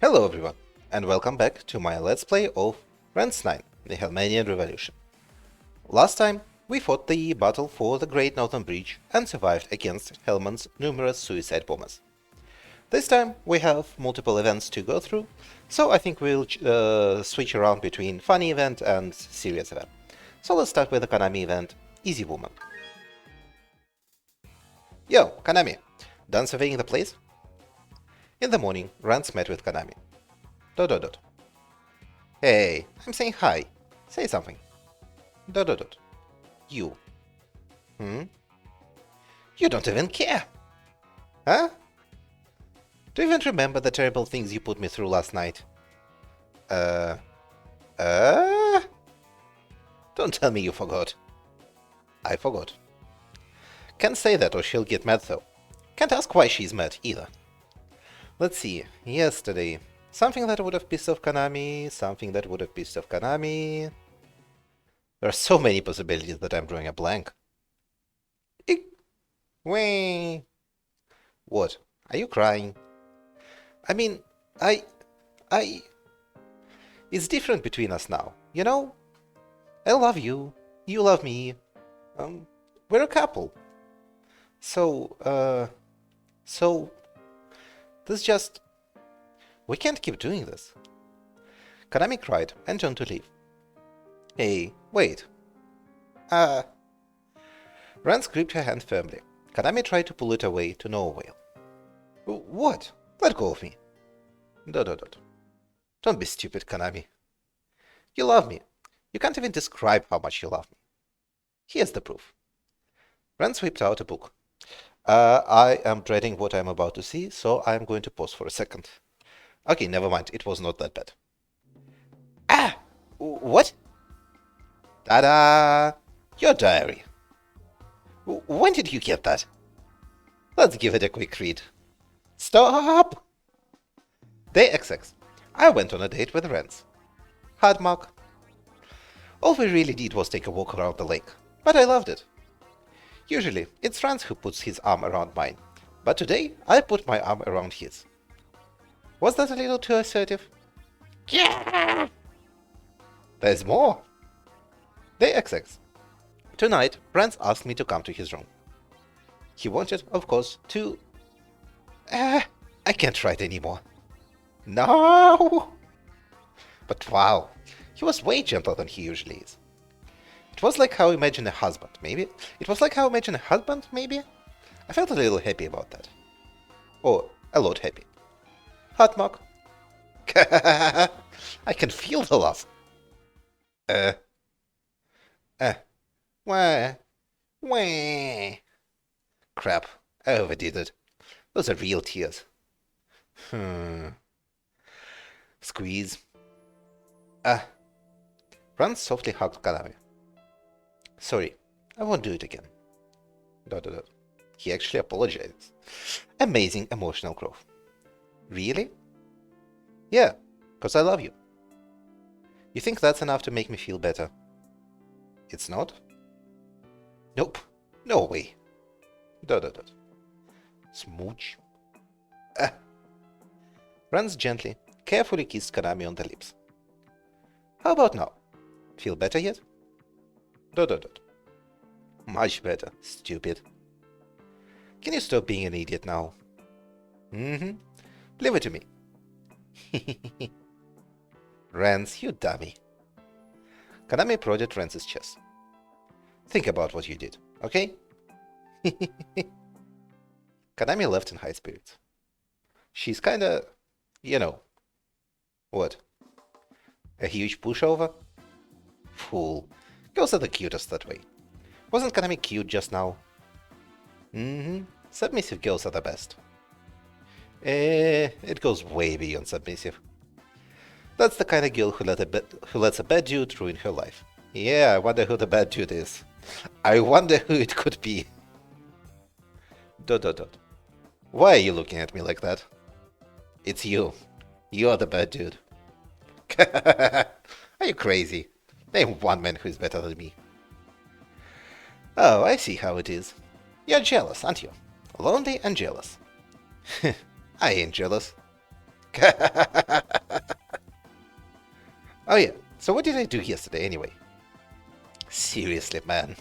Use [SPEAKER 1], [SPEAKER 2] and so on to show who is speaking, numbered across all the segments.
[SPEAKER 1] Hello everyone, and welcome back to my Let's Play of Rance IX, the Hellmanian Revolution. Last time, we fought the battle for the Great Northern Bridge and survived against Hellman's numerous suicide bombers. This time, we have multiple events to go through, so I think we'll switch around between funny event and serious event. So let's start with the Kanami event, Easy Woman. Yo, Kanami, done surveying the place? In the morning, Rance met with Kanami. ... Hey, I'm saying hi. Say something. ... You. You don't even care. Huh? Do you even remember the terrible things you put me through last night? Don't tell me you forgot. I forgot. Can't say that or she'll get mad though. Can't ask why she's mad either. Let's see, yesterday. Something that would have pissed off Kanami, something that would have pissed off Kanami. There are so many possibilities that I'm drawing a blank. Eek. Wee. What? Are you crying? I mean, It's different between us now, you know? I love you, you love me. We're a couple. So, this just... We can't keep doing this. Kanami cried and turned to leave. Hey, wait. Rance gripped her hand firmly. Kanami tried to pull it away to no avail. What? Let go of me. ... Don't be stupid, Kanami. You love me. You can't even describe how much you love me. Here's the proof. Rance whipped out a book. I am dreading what I'm about to see, so I'm going to pause for a second. Okay, never mind. It was not that bad. Ah! What? Ta-da! Your diary. When did you get that? Let's give it a quick read. Stop! Day XX. I went on a date with Rance. Hard mark. All we really did was take a walk around the lake, but I loved it. Usually, it's Rance who puts his arm around mine, but today I put my arm around his. Was that a little too assertive? Yeah! There's more! Day XX. Tonight, Rance asked me to come to his room. He wanted, of course, to... I can't write anymore. No! But wow, he was way gentler than he usually is. It was like how I imagine a husband, maybe? I felt a little happy about that. Or a lot happy. Heart mark. I can feel the love. Wah. Crap, I overdid it. Those are real tears. Squeeze. Rance softly hugged Kanami. Sorry, I won't do it again. ... He actually apologizes. Amazing emotional growth. Really? Yeah, because I love you. You think that's enough to make me feel better? It's not? Nope. No way. ... Smooch. Rance gently, carefully kissed Kanami on the lips. How about now? Feel better yet? ... Much better, stupid. Can you stop being an idiot now? Leave it to me. Rance, you dummy. Kanami prodded Rance's chest. Think about what you did, okay? Kanami left in high spirits. She's kinda... you know. What? A huge pushover? Fool. Girls are the cutest that way. Wasn't Kanami cute just now? Submissive girls are the best. It goes way beyond submissive. That's the kind of girl who lets a bad dude ruin her life. Yeah, I wonder who the bad dude is. I wonder who it could be. ... Why are you looking at me like that? It's you. You're the bad dude. Are you crazy? Name one man who's better than me. Oh, I see how it is. You're jealous, aren't you? Lonely and jealous. I ain't jealous. Oh yeah, so what did I do yesterday anyway? Seriously, man.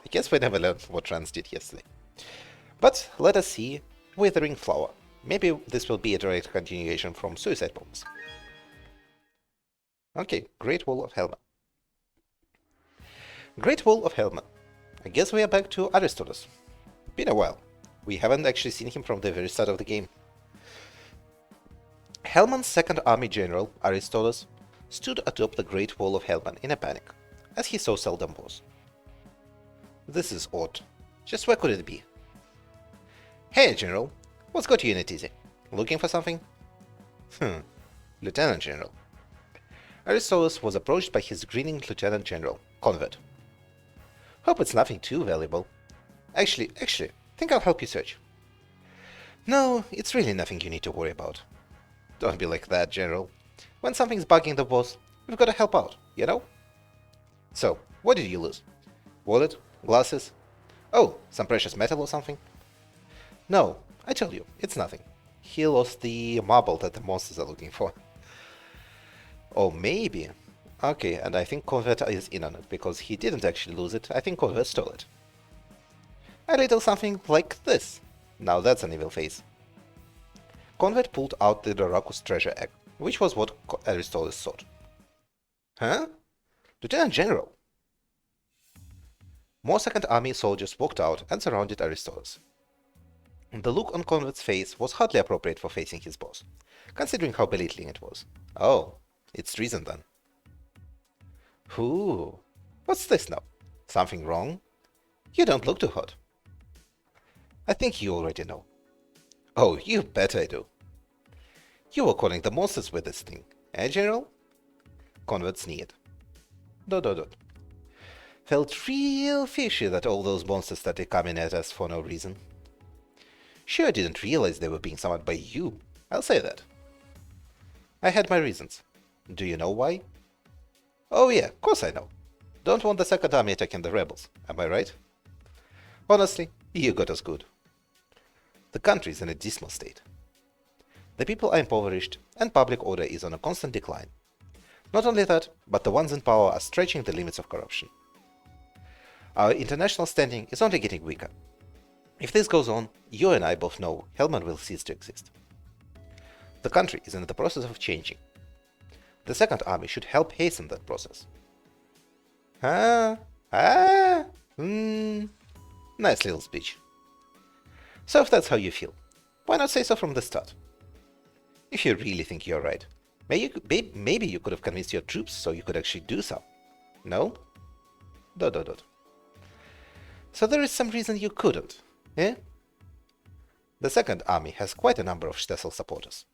[SPEAKER 1] I guess we never learned what Rance did yesterday. But let us see Withering Flower. Maybe this will be a direct continuation from Suicide Bombs. Okay, Great Wall of Helman. Great Wall of Helman. I guess we are back to Aristoles. Been a while. We haven't actually seen him from the very start of the game. Helman's second army general, Aristoles, stood atop the Great Wall of Helman in a panic, as he so seldom was. This is odd. Just where could it be? Hey, General. What's got you in a tizzy? Looking for something? Lieutenant General. Aristoles was approached by his grinning Lieutenant General, Convert. Hope it's nothing too valuable. Actually, think I'll help you search. No, it's really nothing you need to worry about. Don't be like that, General. When something's bugging the boss, we've got to help out, you know? So, what did you lose? Wallet? Glasses? Oh, some precious metal or something? No, I tell you, it's nothing. He lost the marble that the monsters are looking for. Oh, maybe. Okay, and I think Convert is in on it, because he didn't actually lose it. I think Convert stole it. A little something like this. Now that's an evil face. Convert pulled out the Dorakus treasure egg, which was what Aristotle sought. Huh? Lieutenant General! More Second Army soldiers walked out and surrounded Aristotle. The look on Convert's face was hardly appropriate for facing his boss, considering how belittling it was. Oh, it's treason then. Ooh, what's this now? Something wrong? You don't look too hot. I think you already know. Oh, you bet I do. You were calling the monsters with this thing, eh, General? Convert sneered. ... Felt real fishy that all those monsters started coming at us for no reason. Sure didn't realize they were being summoned by you, I'll say that. I had my reasons. Do you know why? Oh yeah, of course I know. Don't want the Second Army attacking the rebels, am I right? Honestly, you got us good. The country is in a dismal state. The people are impoverished, and public order is on a constant decline. Not only that, but the ones in power are stretching the limits of corruption. Our international standing is only getting weaker. If this goes on, you and I both know Helman will cease to exist. The country is in the process of changing. The Second Army should help hasten that process. Nice little speech. So if that's how you feel, why not say so from the start? If you really think you're right, maybe you could have convinced your troops so you could actually do so. No? ... So there is some reason you couldn't, eh? The Second Army has quite a number of Stessel supporters.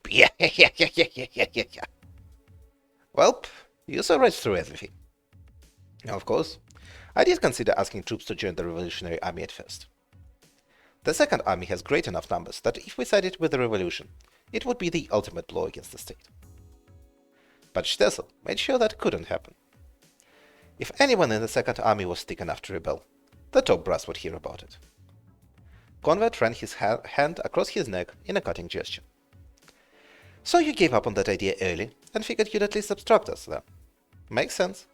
[SPEAKER 1] Yeah. Welp, you saw right through everything. Of course, I did consider asking troops to join the Revolutionary Army at first. The Second Army has great enough numbers that if we sided with the revolution, it would be the ultimate blow against the state. But Stessel made sure that couldn't happen. If anyone in the Second Army was thick enough to rebel, the top brass would hear about it. Convert ran his hand across his neck in a cutting gesture. So you gave up on that idea early and figured you'd at least obstruct us then. Makes sense.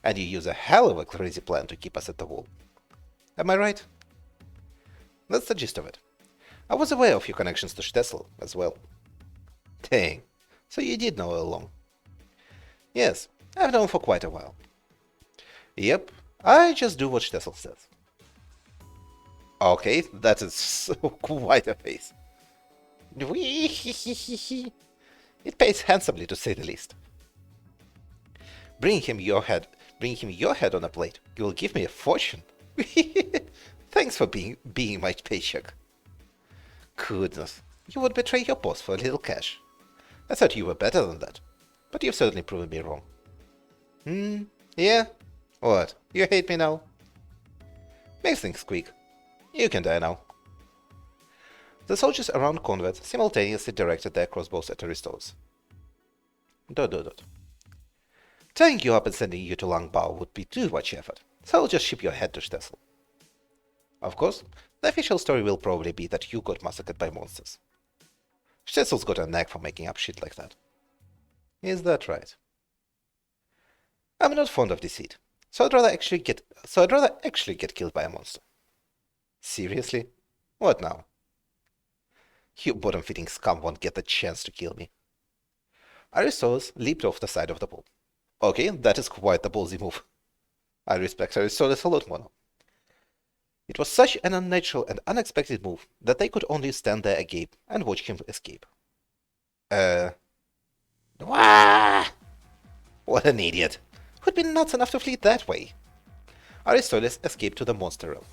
[SPEAKER 1] And you use a hell of a crazy plan to keep us at the wall. Am I right? That's the gist of it. I was aware of your connections to Stessel as well. Dang, so you did know all along. Yes, I've known for quite a while. Yep, I just do what Stessel says. Okay, that is so quite a face. It pays handsomely, to say the least. Bring him your head on a plate. You will give me a fortune. Thanks for being my paycheck. Goodness, you would betray your boss for a little cash. I thought you were better than that, but you've certainly proven me wrong. Yeah? What, you hate me now? Makes things quick. You can die now. The soldiers around Convert simultaneously directed their crossbows at Aristoles. ... Tying you up and sending you to Langbao would be too much effort, so I'll just ship your head to Stessel. Of course, the official story will probably be that you got massacred by monsters. Stessel's got a knack for making up shit like that. Is that right? I'm not fond of deceit, so I'd rather actually get killed by a monster. Seriously? What now? You bottom-feeding scum won't get the chance to kill me. Aristoles leaped off the side of the pool. Okay, that is quite the ballsy move. I respect Aristotle a lot more now. It was such an unnatural and unexpected move that they could only stand there agape and watch him escape. Wah! What an idiot! Who'd been nuts enough to flee that way? Aristotle escaped to the monster realm.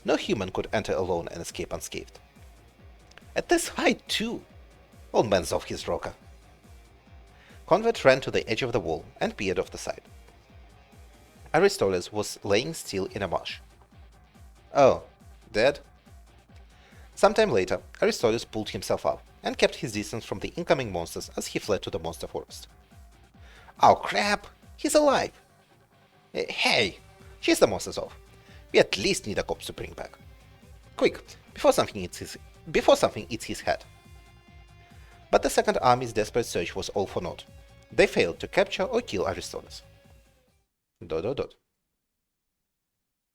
[SPEAKER 1] No human could enter alone and escape unscathed. At this height, too! Old man's off his rocker. Convert ran to the edge of the wall and peered off the side. Aristotle was laying still in a marsh. Oh, dead? Sometime later, Aristotle pulled himself up and kept his distance from the incoming monsters as he fled to the monster forest. Oh crap! He's alive! Hey! Chase the monsters off. We at least need a corpse to bring back. Quick, before something eats his head. But the Second Army's desperate search was all for naught. They failed to capture or kill Aristotle. ...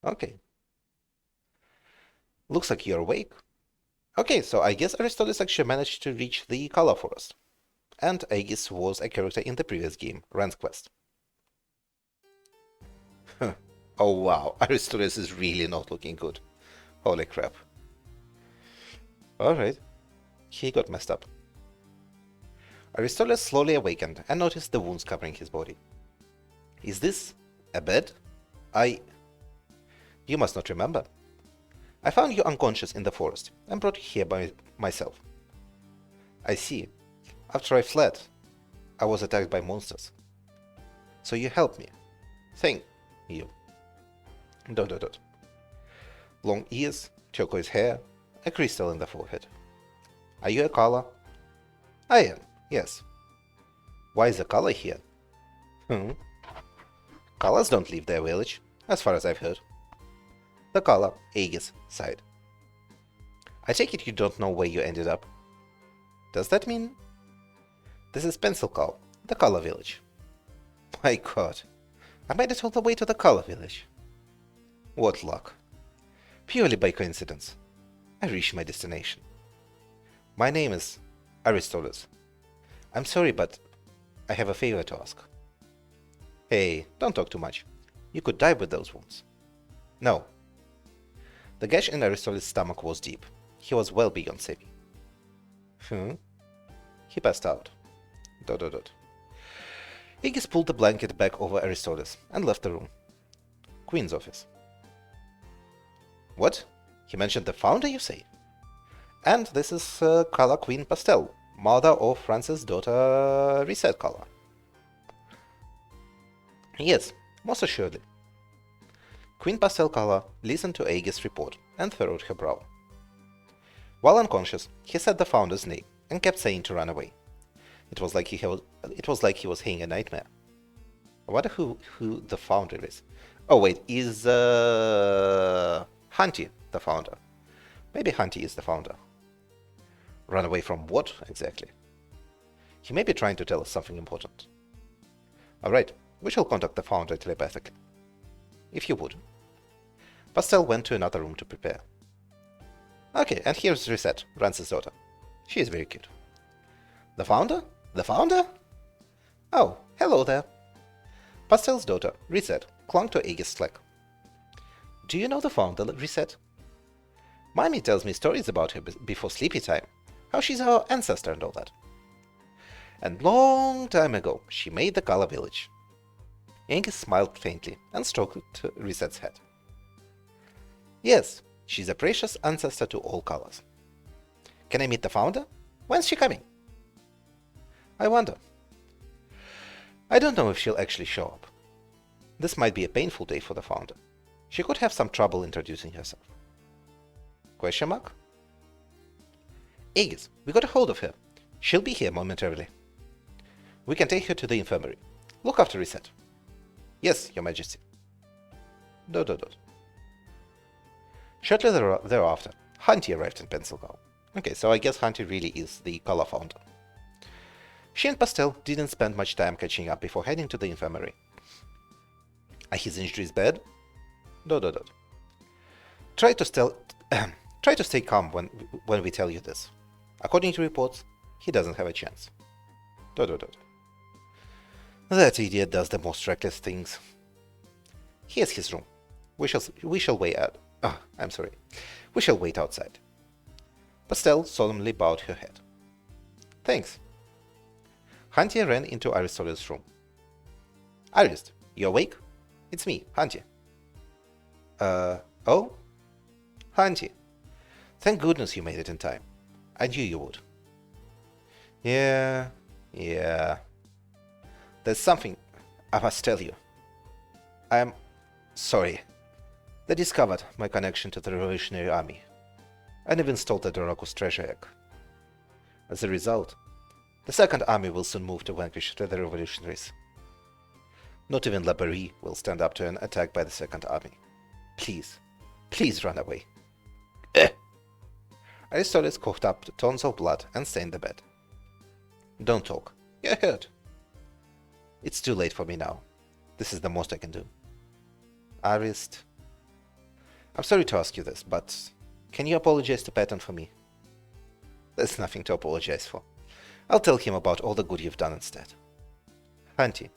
[SPEAKER 1] Okay. Looks like you're awake. Okay, so I guess Aristotle actually managed to reach the Color Forest. And Aegis was a character in the previous game, Rance Quest. Oh wow, Aristotle is really not looking good. Holy crap. Alright. He got messed up. Aristotle slowly awakened and noticed the wounds covering his body. Is this a bed? You must not remember. I found you unconscious in the forest and brought you here by myself. I see. After I fled, I was attacked by monsters. So you helped me. Thank you. ... Long ears, turquoise hair, a crystal in the forehead. Are you a Kala? I am, yes. Why is a Kala here? Kalas don't leave their village, as far as I've heard. The Kala, Aegis, sighed. I take it you don't know where you ended up. Does that mean? This is Pencilcal, the Kala village. My god, I made it all the way to the Kala village. What luck. Purely by coincidence, I reached my destination. My name is Aristotle. I'm sorry, but I have a favor to ask. Hey, don't talk too much. You could die with those wounds. No. The gash in Aristotle's stomach was deep. He was well beyond saving. He passed out. ... Aegis pulled the blanket back over Aristotle and left the room. Queen's office. What? He mentioned the founder, you say? And this is Kala Queen Pastel, mother of France's daughter Reset Kala. Yes, most assuredly. Queen Pastel Kala listened to Aegis' report and furrowed her brow. While unconscious, he said the founder's name and kept saying to run away. It was like he was hearing a nightmare. I wonder who the founder is. Oh wait, is Hunty the founder? Maybe Hunty is the founder. Run away from what, exactly? He may be trying to tell us something important. Alright, we shall contact the founder telepathically. If you would. Pastel went to another room to prepare. Okay, and here's Reset, Rance's daughter. She is very cute. The founder? The founder? Oh, hello there. Pastel's daughter, Reset, clung to Aegis' slack. Do you know the founder, Reset? Mommy tells me stories about her before sleepy time, how she's our ancestor and all that. And long time ago, she made the Kala village. Aegis smiled faintly and stroked Reset's head. Yes, she's a precious ancestor to all Kalas. Can I meet the founder? When's she coming? I wonder. I don't know if she'll actually show up. This might be a painful day for the founder. She could have some trouble introducing herself. Question mark? Aegis, we got a hold of her. She'll be here momentarily. We can take her to the infirmary. Look after Reset. Yes, Your Majesty. ... Shortly thereafter, Hunty arrived in Pencilgal. Okay, so I guess Hunty really is the Kala founder. She and Pastel didn't spend much time catching up before heading to the infirmary. Are his injuries bad? ... Try to stay calm when we tell you this. According to reports, he doesn't have a chance. ... That idiot does the most reckless things. Here's his room. We shall wait out. I'm sorry. We shall wait outside. Pastel solemnly bowed her head. Thanks. Hunty ran into Aristotle's room. Arist, you awake? It's me, Hunty. Oh? Hunty. Thank goodness you made it in time. I knew you would. Yeah. There's something I must tell you. I'm sorry. They discovered my connection to the Revolutionary Army, and have installed the Dorokus treasure egg. As a result, the Second Army will soon move to vanquish the revolutionaries. Not even Labarre will stand up to an attack by the Second Army. Please run away. Aristotle coughed up tons of blood and stained the bed. Don't talk. You're hurt. It's too late for me now. This is the most I can do. Arist, I'm sorry to ask you this, but can you apologize to Patton for me? There's nothing to apologize for. I'll tell him about all the good you've done instead. Hunty,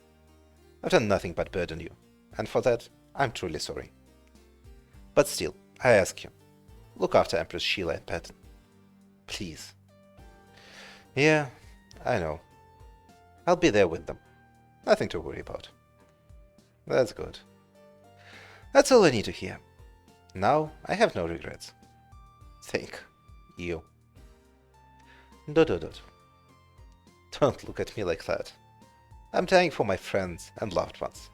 [SPEAKER 1] I've done nothing but burden you, and for that, I'm truly sorry. But still, I ask you, look after Empress Sheila and Patton. Please. Yeah, I know. I'll be there with them. Nothing to worry about. That's good. That's all I need to hear. Now, I have no regrets. Thank you. ... Don't look at me like that. I'm dying for my friends and loved ones.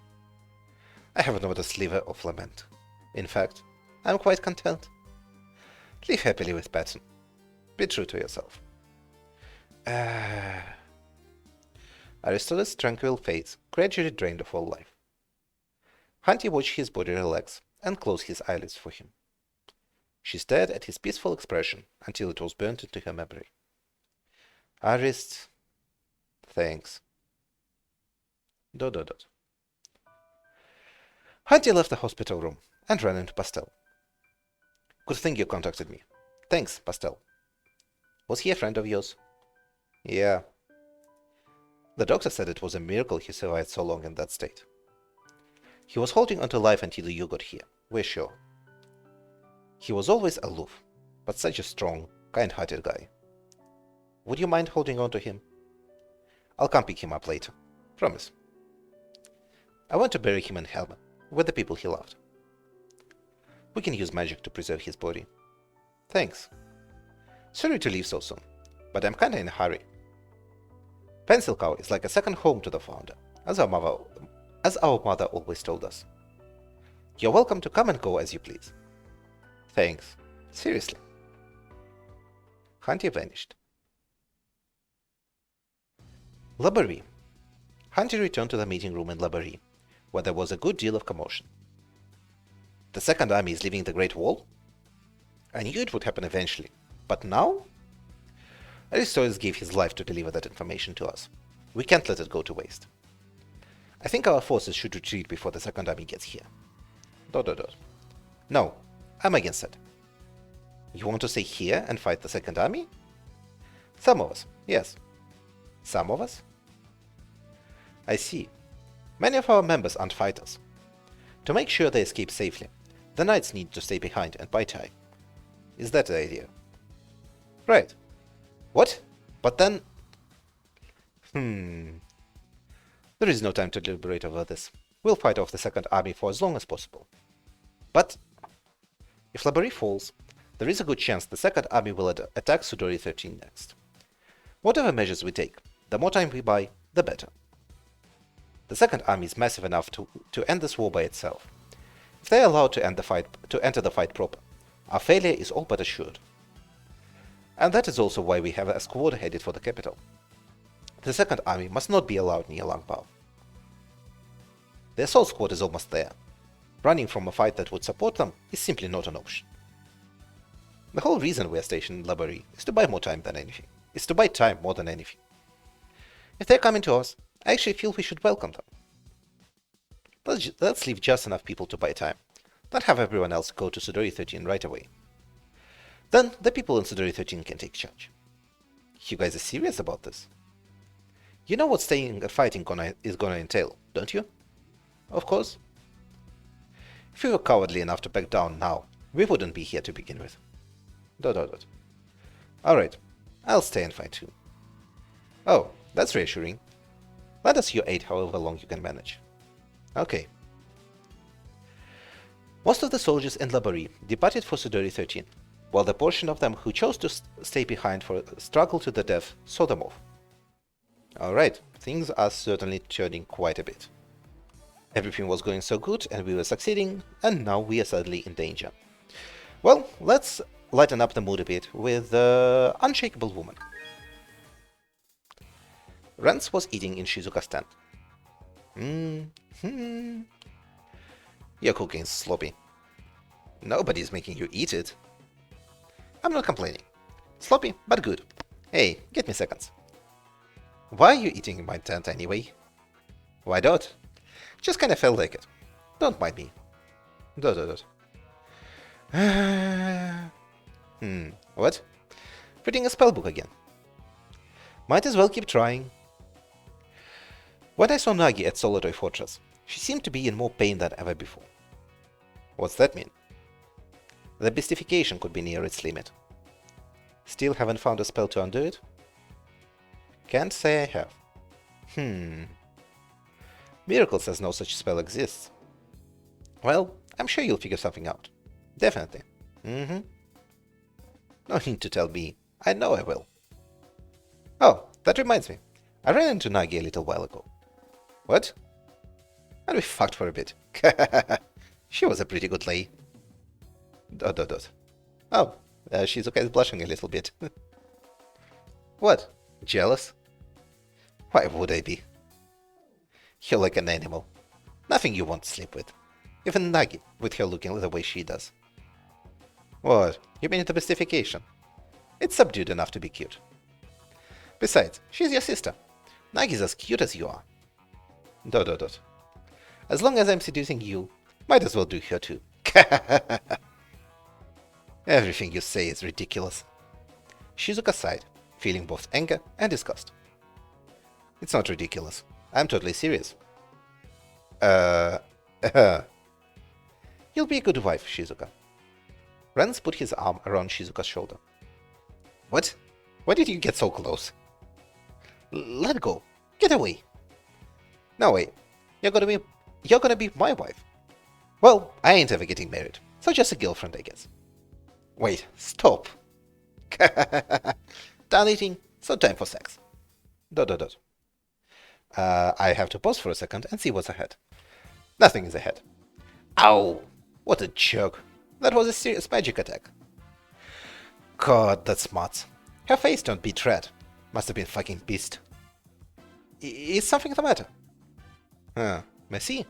[SPEAKER 1] I have not a sliver of lament. In fact, I'm quite content. Live happily with Patton. Be true to yourself. Aristotle's tranquil face gradually drained of all life. Hunty watched his body relax and close his eyelids for him. She stared at his peaceful expression until it was burnt into her memory. Arist, thanks. ... Hunty left the hospital room and ran into Pastel. Good thing you contacted me. Thanks, Pastel. Was he a friend of yours? Yeah. The doctor said it was a miracle he survived so long in that state. He was holding on to life until you got here, we're sure. He was always aloof, but such a strong, kind-hearted guy. Would you mind holding on to him? I'll come pick him up later. Promise. I want to bury him in Helma, with the people he loved. We can use magic to preserve his body. Thanks. Sorry to leave so soon, but I'm kinda in a hurry. Pencil Cow is like a second home to the founder, as our mother always told us. You're welcome to come and go as you please. Thanks. Seriously. Hunty vanished. Labarre. Hunty returned to the meeting room in Labarre, where there was a good deal of commotion. The Second Army is leaving the Great Wall? I knew it would happen eventually, but now? Aristotle gave his life to deliver that information to us. We can't let it go to waste. I think our forces should retreat before the Second Army gets here. ... No, I'm against it. You want to stay here and fight the Second Army? Some of us, yes. Some of us? I see. Many of our members aren't fighters. To make sure they escape safely, the knights need to stay behind and buy time. Is that the idea? Right. What? But then... There is no time to deliberate over this. We'll fight off the Second Army for as long as possible. But if Labarre falls, there is a good chance the Second Army will attack Sudori 13 next. Whatever measures we take, the more time we buy, the better. The Second Army is massive enough to end this war by itself. If they are allowed to enter the fight proper, our failure is all but assured. And that is also why we have a squad headed for the capital. The Second Army must not be allowed near Langbao. The assault squad is almost there. Running from a fight that would support them is simply not an option. The whole reason we are stationed in Labarre is to buy more time than anything. Is to buy time more than anything. If they're coming to us, I actually feel we should welcome them. Let's leave just enough people to buy time. Don't have everyone else go to Sudori 13 right away. Then the people in Sudori 13 can take charge. You guys are serious about this? You know what staying and fighting is gonna entail, don't you? Of course. If we were cowardly enough to back down now, we wouldn't be here to begin with. ... Alright, I'll stay and fight too. Oh, that's reassuring. Let us your aid however long you can manage. Okay. Most of the soldiers in Labori departed for Sudori 13, while the portion of them who chose to stay behind for a struggle to the death saw them off. Alright, things are certainly turning quite a bit. Everything was going so good and we were succeeding, and now we are suddenly in danger. Well, let's lighten up the mood a bit with the unshakable woman. Rance was eating in Shizuka's tent. Your cooking's sloppy. Nobody's making you eat it. I'm not complaining. Sloppy, but good. Hey, get me seconds. Why are you eating in my tent anyway? Why not? Just kinda felt like it. Don't mind me. ... What? Reading a spellbook again. Might as well keep trying. When I saw Nagi at Solitary Fortress, she seemed to be in more pain than ever before. What's that mean? The beastification could be near its limit. Still haven't found a spell to undo it? Can't say I have. Miracle says no such spell exists. Well, I'm sure you'll figure something out. Definitely. No need to tell me. I know I will. Oh, that reminds me. I ran into Nagi a little while ago. What? And we fucked for a bit. She was a pretty good lay. ... Oh, Shizuka is blushing a little bit. What? Jealous? Why would I be? You're like an animal. Nothing you won't sleep with. Even Nagi, with her looking the way she does. What? You mean the mystification? It's subdued enough to be cute. Besides, she's your sister. Nagi's as cute as you are. ... As long as I'm seducing you, might as well do her too. Everything you say is ridiculous. Shizuka sighed, feeling both anger and disgust. It's not ridiculous. I'm totally serious. You'll be a good wife, Shizuka. Rance put his arm around Shizuka's shoulder. What? Why did you get so close? Let go. Get away. No way. You're gonna be my wife. Well, I ain't ever getting married, so just a girlfriend, I guess. Wait, stop. Done eating, so time for sex. ... I have to pause for a second and see what's ahead. Nothing is ahead. Ow! What a jerk. That was a serious magic attack. God, that's smart. Her face turned beet red. Must have been fucking pissed. Is something the matter? Merci.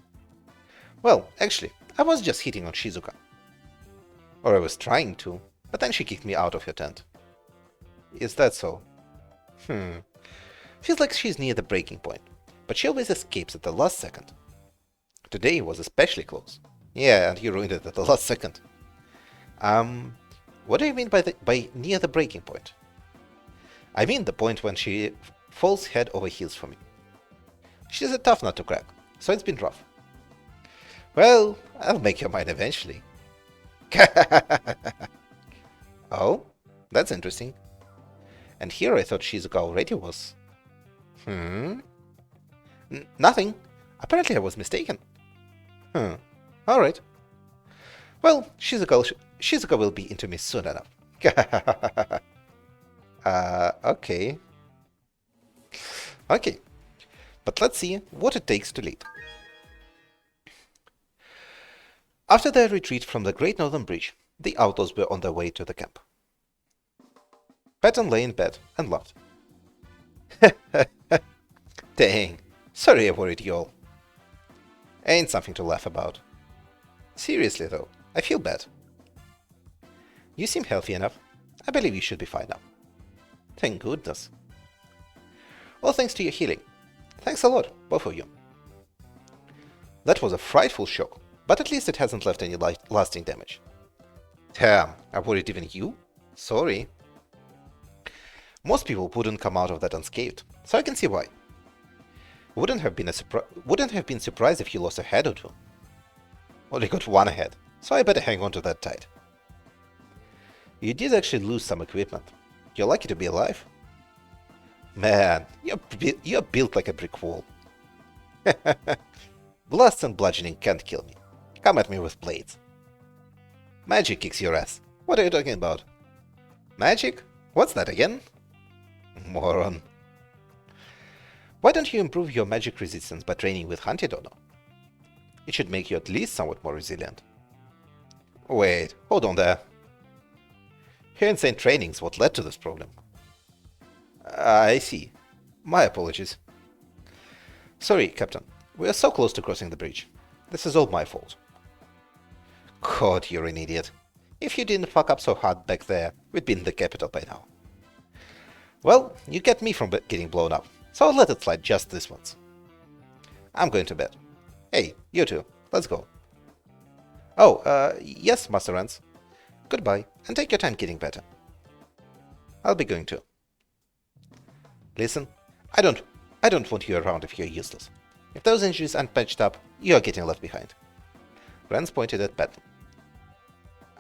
[SPEAKER 1] Well, actually, I was just hitting on Shizuka. Or I was trying to, but then she kicked me out of her tent. Is that so? Feels like she's near the breaking point, but she always escapes at the last second. Today was especially close. Yeah, and you ruined it at the last second. What do you mean by near the breaking point? I mean the point when she falls head over heels for me. She's a tough nut to crack, so it's been rough. Well, I'll make your mind eventually. Oh, that's interesting. And here I thought Shizuka already was. Nothing. Apparently I was mistaken. Alright. Well, Shizuka will be into me soon enough. Okay. Okay. But let's see what it takes to lead. After their retreat from the Great Northern Bridge, the outlaws were on their way to the camp. Patton lay in bed and laughed. Dang, sorry I worried you all. Ain't something to laugh about. Seriously though, I feel bad. You seem healthy enough. I believe you should be fine now. Thank goodness. All thanks to your healing. Thanks a lot, both of you. That was a frightful shock, but at least it hasn't left any lasting damage. Damn, I worried even you? Sorry. Most people wouldn't come out of that unscathed, so I can see why. Wouldn't have been surprised if you lost a head or two. Only got one head, so I better hang on to that tight. You did actually lose some equipment. You're lucky to be alive. Man, you're built like a brick wall. Blasts and bludgeoning can't kill me. Come at me with blades. Magic kicks your ass. What are you talking about? Magic? What's that again? Moron. Why don't you improve your magic resistance by training with Hunted-Dono? It should make you at least somewhat more resilient. Wait, hold on there. Her insane training is what led to this problem. I see. My apologies. Sorry, Captain. We are so close to crossing the bridge. This is all my fault. God, you're an idiot. If you didn't fuck up so hard back there, we'd be in the capital by now. Well, you kept me from getting blown up, so I'll let it slide just this once. I'm going to bed. Hey, you two, let's go. Oh, yes, Master Rance. Goodbye, and take your time getting better. I'll be going too. Listen, I don't want you around if you're useless. If those injuries aren't patched up, you're getting left behind. Rance pointed at Pat.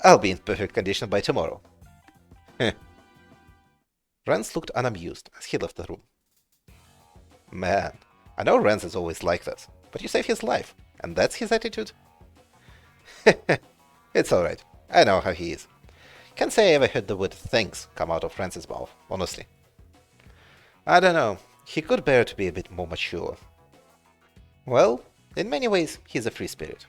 [SPEAKER 1] I'll be in perfect condition by tomorrow. Rance looked unamused as he left the room. Man, I know Rance is always like this, but you saved his life, and that's his attitude? It's alright, I know how he is. Can't say I ever heard the word thanks come out of Rance's mouth, honestly. I don't know, he could bear to be a bit more mature. Well, in many ways, he's a free spirit.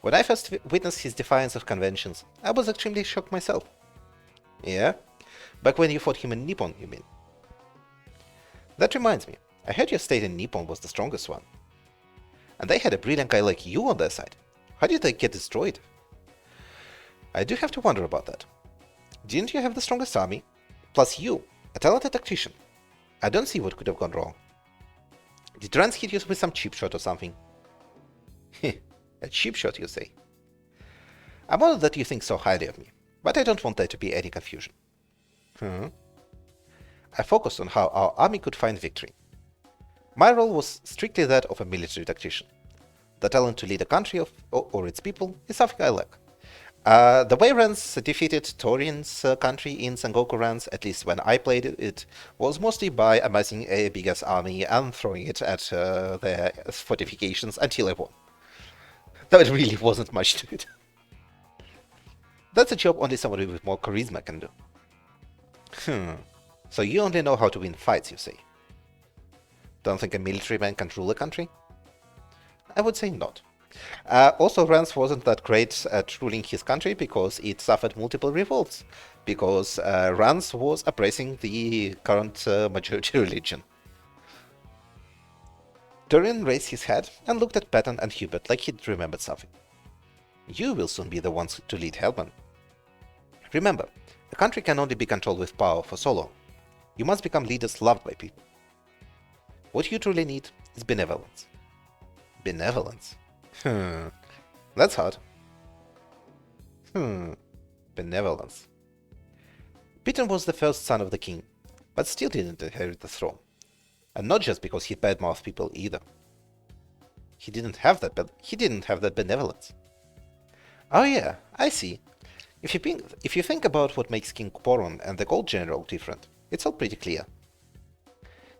[SPEAKER 1] When I first witnessed his defiance of conventions, I was extremely shocked myself. Yeah? Back when you fought him in Nippon, you mean? That reminds me, I heard your state in Nippon was the strongest one. And they had a brilliant guy like you on their side. How did they get destroyed? I do have to wonder about that. Didn't you have the strongest army? Plus you, a talented tactician. I don't see what could have gone wrong. Did Rance hit you with some cheap shot or something? A cheap shot, you say? I'm honored that you think so highly of me, but I don't want there to be any confusion. I focused on how our army could find victory. My role was strictly that of a military tactician. The talent to lead a country or its people is something I lack. The way Rance defeated Torian's country in Sengoku Rance, at least when I played it, was mostly by amassing a big-ass army and throwing it at their fortifications until I won. There really wasn't much to it. That's a job only someone with more charisma can do. So you only know how to win fights, you say? Don't think a military man can rule a country? I would say not. Also, Rance wasn't that great at ruling his country because it suffered multiple revolts, because Rance was oppressing the current majority religion. Dorian raised his head and looked at Patton and Hubert like he'd remembered something. You will soon be the ones to lead Hellman. Remember, a country can only be controlled with power for so long. You must become leaders loved by people. What you truly need is benevolence. Benevolence? That's hard. Benevolence. Piton was the first son of the king, but still didn't inherit the throne. And not just because he badmouthed people either. He didn't have that benevolence. Oh yeah, I see. If you think about what makes King Poron and the Gold General different, it's all pretty clear.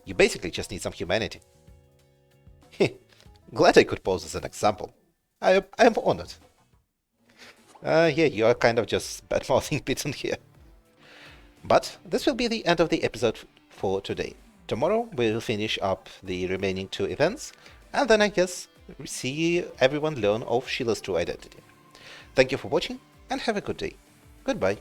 [SPEAKER 1] You basically just need some humanity. Glad I could pose as an example. I am honored. Yeah, you are kind of just bad-mouthing Piton here. But this will be the end of the episode for today. Tomorrow we'll finish up the remaining 2 events, and then I guess see everyone learn of Sheila's true identity. Thank you for watching, and have a good day. Goodbye.